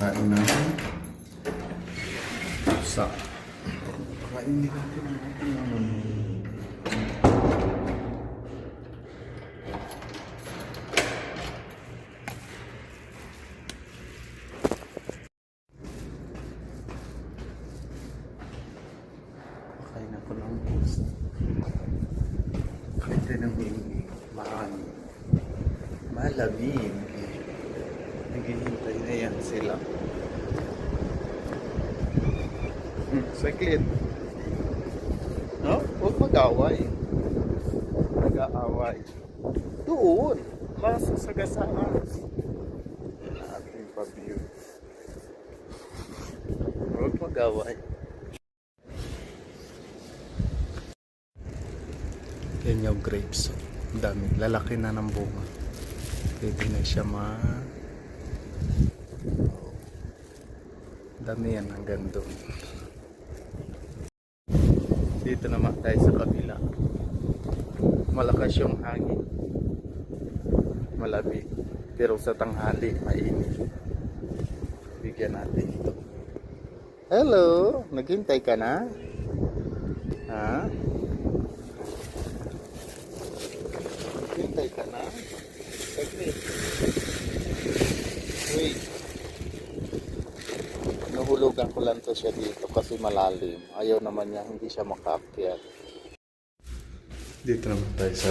Kain natin. Sa kain din natin ang ating naman. Kain ako ng puso. Kain din ng malamig. Naghihintay na yan sila. Saglit. No? Huwag mag-away. Nag-aaway. Doon. Masasagasaan. Ating pa-view. Huwag mag-away. Yan yung grapes. Dami. Lalaki na ng bunga. Pwede na siya dami yan hanggang doon. Dito naman tayo sa kabila. Malakas yung hangin. Malamig. Pero sa tanghali, mainit. Bigyan natin ito. Hello! Naghintay ka na? Ha? Naghintay ka na? Saglit. Wait. Nahulugan ko lang to siya dito kasi malalim. Ayaw naman niya, hindi siya makaakyat. Dito naman tayo sa